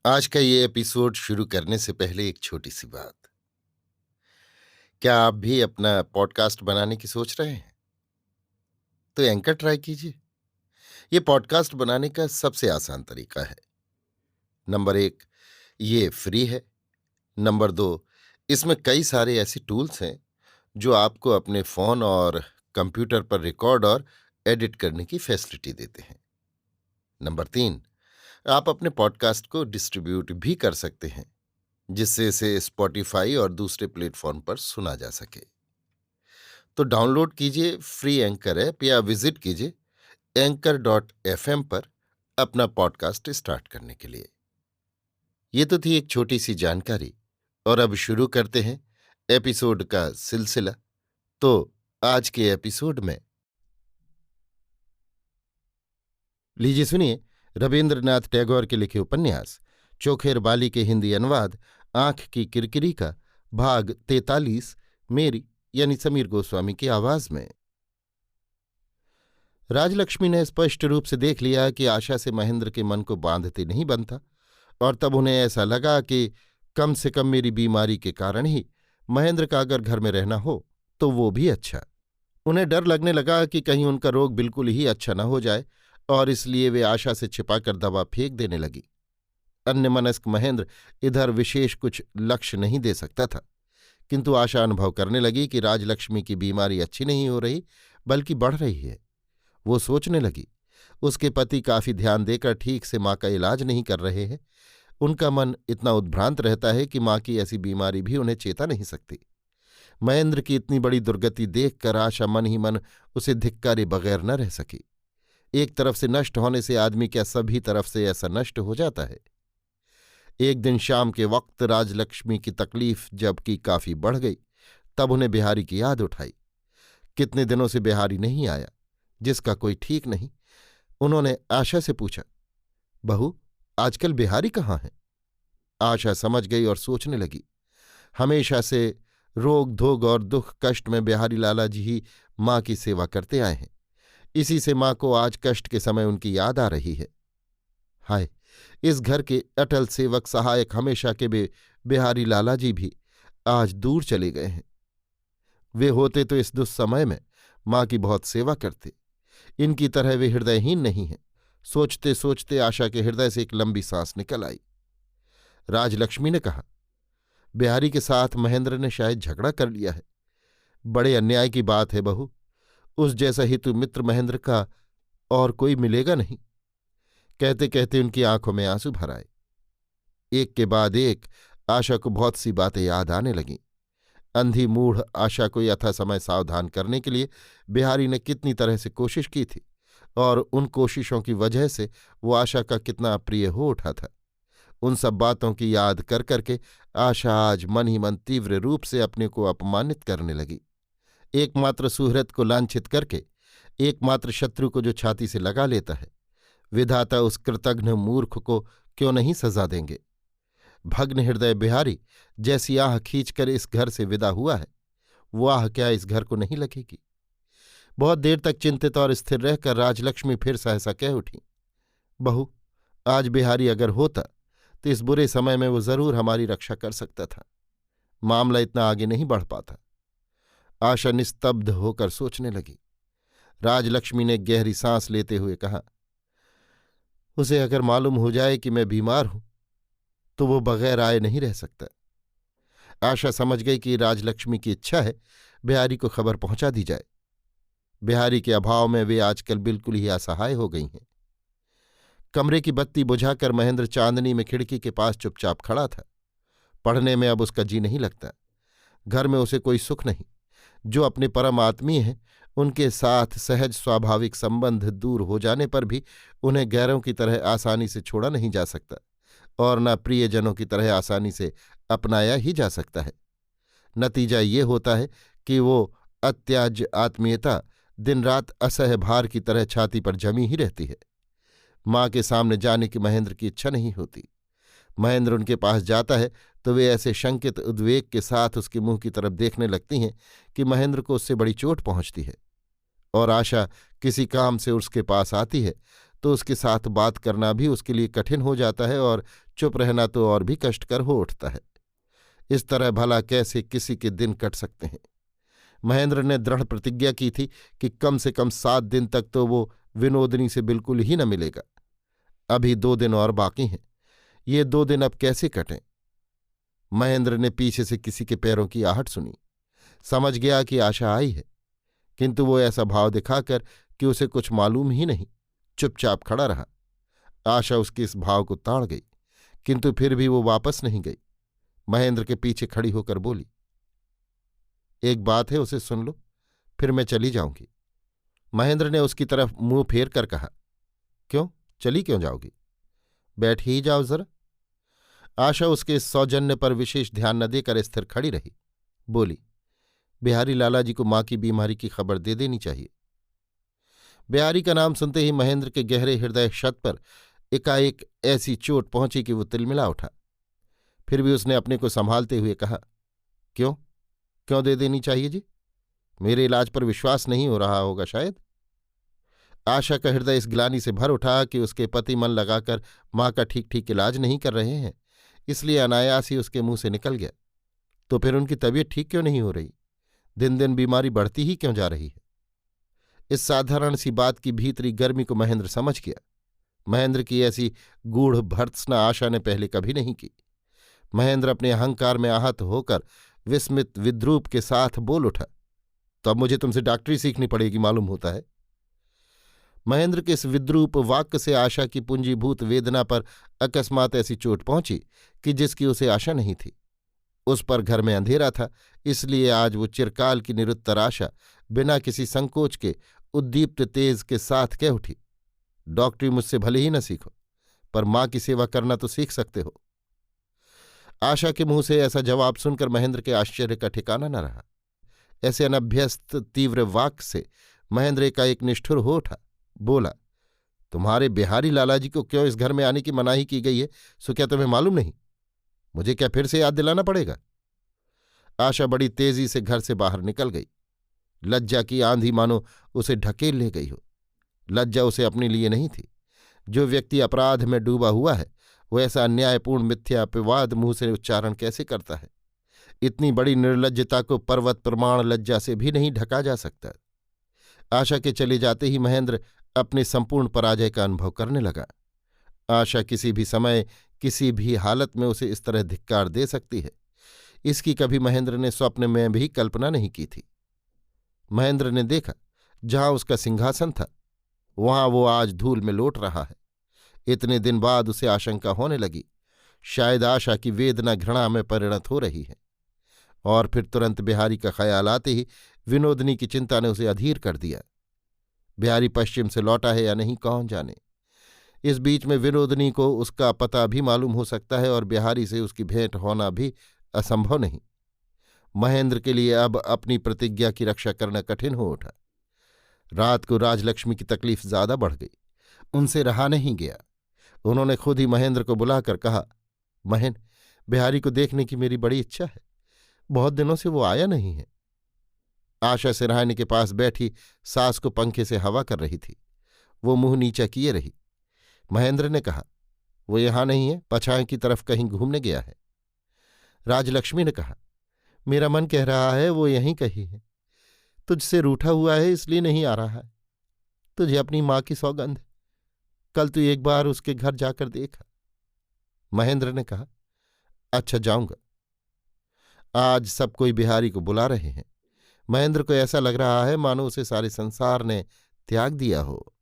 आज का ये एपिसोड शुरू करने से पहले एक छोटी सी बात। क्या आप भी अपना पॉडकास्ट बनाने की सोच रहे हैं? तो एंकर ट्राई कीजिए। ये पॉडकास्ट बनाने का सबसे आसान तरीका है। नंबर 1, ये फ्री है। नंबर 2, इसमें कई सारे ऐसे टूल्स हैं जो आपको अपने फ़ोन और कंप्यूटर पर रिकॉर्ड और एडिट करने की फैसिलिटी देते हैं। नंबर 3, आप अपने पॉडकास्ट को डिस्ट्रीब्यूट भी कर सकते हैं, जिससे इसे स्पॉटिफाई और दूसरे प्लेटफॉर्म पर सुना जा सके। तो डाउनलोड कीजिए फ्री एंकर ऐप या विजिट कीजिए anchor.fm पर अपना पॉडकास्ट स्टार्ट करने के लिए। ये तो थी एक छोटी सी जानकारी, और अब शुरू करते हैं एपिसोड का सिलसिला। तो आज के एपिसोड में लीजिए सुनिए रविन्द्रनाथ टैगोर के लिखे उपन्यास चोखेर बाली के हिंदी अनुवाद आंख की किरकिरी का भाग 43, मेरी यानी समीर गोस्वामी की आवाज में। राजलक्ष्मी ने स्पष्ट रूप से देख लिया कि आशा से महेंद्र के मन को बांधते नहीं बनता, और तब उन्हें ऐसा लगा कि कम से कम मेरी बीमारी के कारण ही महेंद्र का अगर घर में रहना हो तो वो भी अच्छा। उन्हें डर लगने लगा कि कहीं उनका रोग बिल्कुल ही अच्छा न हो जाए, और इसलिए वे आशा से छिपाकर दवा फेंक देने लगी। अन्यमनस्क महेंद्र इधर विशेष कुछ लक्ष्य नहीं दे सकता था, किंतु आशा अनुभव करने लगी कि राजलक्ष्मी की बीमारी अच्छी नहीं हो रही बल्कि बढ़ रही है। वो सोचने लगी, उसके पति काफी ध्यान देकर ठीक से माँ का इलाज नहीं कर रहे हैं। उनका मन इतना उद्भ्रांत रहता है कि माँ की ऐसी बीमारी भी उन्हें चेता नहीं सकती। महेंद्र की इतनी बड़ी दुर्गति देखकर आशा मन ही मन उसे धिक्कारे बगैर न रह सकी। एक तरफ से नष्ट होने से आदमी क्या सभी तरफ से ऐसा नष्ट हो जाता है। एक दिन शाम के वक्त राजलक्ष्मी की तकलीफ जबकि काफी बढ़ गई, तब उन्हें बिहारी की याद उठाई। कितने दिनों से बिहारी नहीं आया, जिसका कोई ठीक नहीं। उन्होंने आशा से पूछा, बहू, आजकल बिहारी कहाँ है? आशा समझ गई और सोचने लगी, हमेशा से रोग धोग और दुख कष्ट में बिहारी लाला जी ही माँ की सेवा करते आए हैं। इसी से माँ को आज कष्ट के समय उनकी याद आ रही है। हाय, इस घर के अटल सेवक सहायक हमेशा के बिहारी लाला जी भी आज दूर चले गए हैं। वे होते तो इस दुस्समय में माँ की बहुत सेवा करते। इनकी तरह वे हृदयहीन नहीं हैं। सोचते सोचते आशा के हृदय से एक लंबी सांस निकल आई। राजलक्ष्मी ने कहा, बिहारी के साथ महेंद्र ने शायद झगड़ा कर लिया है। बड़े अन्याय की बात है बहू, उस जैसा हितु मित्र महेंद्र का और कोई मिलेगा नहीं। कहते कहते उनकी आंखों में आंसू भर आए। एक के बाद एक आशा को बहुत सी बातें याद आने लगीं। अंधी मूढ़ आशा को यथासमय सावधान करने के लिए बिहारी ने कितनी तरह से कोशिश की थी, और उन कोशिशों की वजह से वो आशा का कितना अप्रिय हो उठा था। उन सब बातों की याद कर करके आशा आज मन ही मन तीव्र रूप से अपने को अपमानित करने लगी। एकमात्र सुहृद को लांछित करके एकमात्र शत्रु को जो छाती से लगा लेता है, विधाता उस कृतघ्न मूर्ख को क्यों नहीं सजा देंगे। भग्न हृदय बिहारी जैसी आह खींचकर इस घर से विदा हुआ है, वो आह क्या इस घर को नहीं लगेगी? बहुत देर तक चिंतित और स्थिर रहकर राजलक्ष्मी फिर सहसा कह उठी, बहू, आज बिहारी अगर होता तो इस बुरे समय में वो जरूर हमारी रक्षा कर सकता था। मामला इतना आगे नहीं बढ़ पाता। आशा निस्तब्ध होकर सोचने लगी। राजलक्ष्मी ने गहरी सांस लेते हुए कहा, उसे अगर मालूम हो जाए कि मैं बीमार हूं तो वो बगैर आए नहीं रह सकता। आशा समझ गई कि राजलक्ष्मी की इच्छा है बिहारी को खबर पहुंचा दी जाए। बिहारी के अभाव में वे आजकल बिल्कुल ही असहाय हो गई हैं। कमरे की बत्ती बुझाकर महेंद्र चांदनी में खिड़की के पास चुपचाप खड़ा था। पढ़ने में अब उसका जी नहीं लगता। घर में उसे कोई सुख नहीं। जो अपने परम आत्मीय हैं, उनके साथ सहज स्वाभाविक संबंध दूर हो जाने पर भी उन्हें गैरों की तरह आसानी से छोड़ा नहीं जा सकता, और न प्रियजनों की तरह आसानी से अपनाया ही जा सकता है। नतीजा ये होता है कि वो अत्याज्य आत्मीयता दिन रात असह्य भार की तरह छाती पर जमी ही रहती है। माँ के सामने जाने की महेंद्र की इच्छा नहीं होती। महेंद्र उनके पास जाता है तो वे ऐसे शंकित उद्वेग के साथ उसके मुंह की तरफ देखने लगती हैं कि महेंद्र को उससे बड़ी चोट पहुंचती है। और आशा किसी काम से उसके पास आती है तो उसके साथ बात करना भी उसके लिए कठिन हो जाता है, और चुप रहना तो और भी कष्टकर हो उठता है। इस तरह भला कैसे किसी के दिन कट सकते हैं। महेंद्र ने दृढ़ प्रतिज्ञा की थी कि कम से कम 7 दिन तक तो वो विनोदनी से बिल्कुल ही न मिलेगा। अभी 2 दिन और बाकी हैं। ये 2 दिन अब कैसे कटें? महेंद्र ने पीछे से किसी के पैरों की आहट सुनी। समझ गया कि आशा आई है, किंतु वो ऐसा भाव दिखाकर कि उसे कुछ मालूम ही नहीं, चुपचाप खड़ा रहा। आशा उसके इस भाव को ताड़ गई, किंतु फिर भी वो वापस नहीं गई। महेंद्र के पीछे खड़ी होकर बोली, एक बात है, उसे सुन लो, फिर मैं चली जाऊंगी। महेंद्र ने उसकी तरफ मुंह फेर कर कहा, क्यों, चली क्यों जाओगी? बैठ ही जाओ जरा। आशा उसके इस सौजन्य पर विशेष ध्यान न देकर स्थिर खड़ी रही। बोली, बिहारी लाला जी को मां की बीमारी की खबर दे देनी चाहिए। बिहारी का नाम सुनते ही महेंद्र के गहरे हृदय शत पर एकाएक ऐसी चोट पहुंची कि वो तिलमिला उठा। फिर भी उसने अपने को संभालते हुए कहा, क्यों क्यों दे देनी चाहिए जी? मेरे इलाज पर विश्वास नहीं हो रहा होगा शायद। आशा का हृदय इस ग्लानि से भर उठा कि उसके पति मन लगाकर मां का ठीक ठीक इलाज नहीं कर रहे हैं, इसलिए अनायास ही उसके मुंह से निकल गया, तो फिर उनकी तबीयत ठीक क्यों नहीं हो रही? दिन दिन बीमारी बढ़ती ही क्यों जा रही है? इस साधारण सी बात की भीतरी गर्मी को महेंद्र समझ गया। महेंद्र की ऐसी गूढ़ भर्त्सना आशा ने पहले कभी नहीं की। महेंद्र अपने अहंकार में आहत होकर विस्मित विद्रूप के साथ बोल उठा, तो अब मुझे तुमसे डॉक्टरी सीखनी पड़ेगी मालूम होता है। महेंद्र के इस विद्रूप वाक्य से आशा की पूंजीभूत वेदना पर अकस्मात ऐसी चोट पहुंची कि जिसकी उसे आशा नहीं थी। उस पर घर में अंधेरा था, इसलिए आज वो चिरकाल की निरुत्तर आशा बिना किसी संकोच के उद्दीप्त तेज के साथ कह उठी, डॉक्टरी मुझसे भले ही न सीखो, पर मां की सेवा करना तो सीख सकते हो। आशा के मुंह से ऐसा जवाब सुनकर महेंद्र के आश्चर्य का ठिकाना न रहा। ऐसे अनभ्यस्त तीव्र वाक्य से महेंद्र एकाएक निष्ठुर हो उठा। बोला, तुम्हारे बिहारी लाला जी को क्यों इस घर में आने की मनाही की गई है, सो क्या तुम्हें मालूम नहीं? मुझे क्या फिर से याद दिलाना पड़ेगा? आशा बड़ी तेजी से घर से बाहर निकल गई। लज्जा की आंधी मानो उसे ढकेल ले गई हो। लज्जा उसे अपने लिए नहीं थी। जो व्यक्ति अपराध में डूबा हुआ है, वो ऐसा अन्यायपूर्ण मिथ्या अपवाद मुंह से उच्चारण कैसे करता है? इतनी बड़ी निर्लज्जता को पर्वत प्रमाण लज्जा से भी नहीं ढका जा सकता। आशा के चले जाते ही महेंद्र अपने संपूर्ण पराजय का अनुभव करने लगा। आशा किसी भी समय किसी भी हालत में उसे इस तरह धिक्कार दे सकती है, इसकी कभी महेंद्र ने स्वप्न में भी कल्पना नहीं की थी। महेंद्र ने देखा, जहां उसका सिंहासन था वहां वो आज धूल में लौट रहा है। इतने दिन बाद उसे आशंका होने लगी, शायद आशा की वेदना घृणा में परिणत हो रही है। और फिर तुरंत बिहारी का ख्याल आते ही विनोदनी की चिंता ने उसे अधीर कर दिया। बिहारी पश्चिम से लौटा है या नहीं कौन जाने। इस बीच में विनोदनी को उसका पता भी मालूम हो सकता है और बिहारी से उसकी भेंट होना भी असंभव नहीं। महेंद्र के लिए अब अपनी प्रतिज्ञा की रक्षा करना कठिन हो उठा। रात को राजलक्ष्मी की तकलीफ ज्यादा बढ़ गई, उनसे रहा नहीं गया। उन्होंने खुद ही महेंद्र को बुलाकर कहा, महेन, बिहारी को देखने की मेरी बड़ी इच्छा है, बहुत दिनों से वो आया नहीं है। आशा सिरहाने के पास बैठी सास को पंखे से हवा कर रही थी। वो मुंह नीचा किए रही। महेंद्र ने कहा, वो यहां नहीं है, पछाए की तरफ कहीं घूमने गया है। राजलक्ष्मी ने कहा, मेरा मन कह रहा है वो यहीं कहीं है, तुझसे रूठा हुआ है इसलिए नहीं आ रहा है। तुझे अपनी मां की सौगंध है, कल तू एक बार उसके घर जाकर देखा। महेंद्र ने कहा, अच्छा जाऊंगा। आज सब कोई बिहारी को बुला रहे हैं। महेंद्र को ऐसा लग रहा है मानो उसे सारे संसार ने त्याग दिया हो।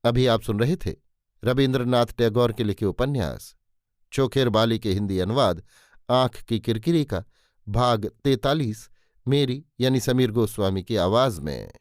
अभी आप सुन रहे थे रवीन्द्रनाथ टैगोर के लिखे उपन्यास चोखेर बाली के हिंदी अनुवाद आंख की किरकिरी का भाग 43 मेरी यानी समीर गोस्वामी की आवाज में।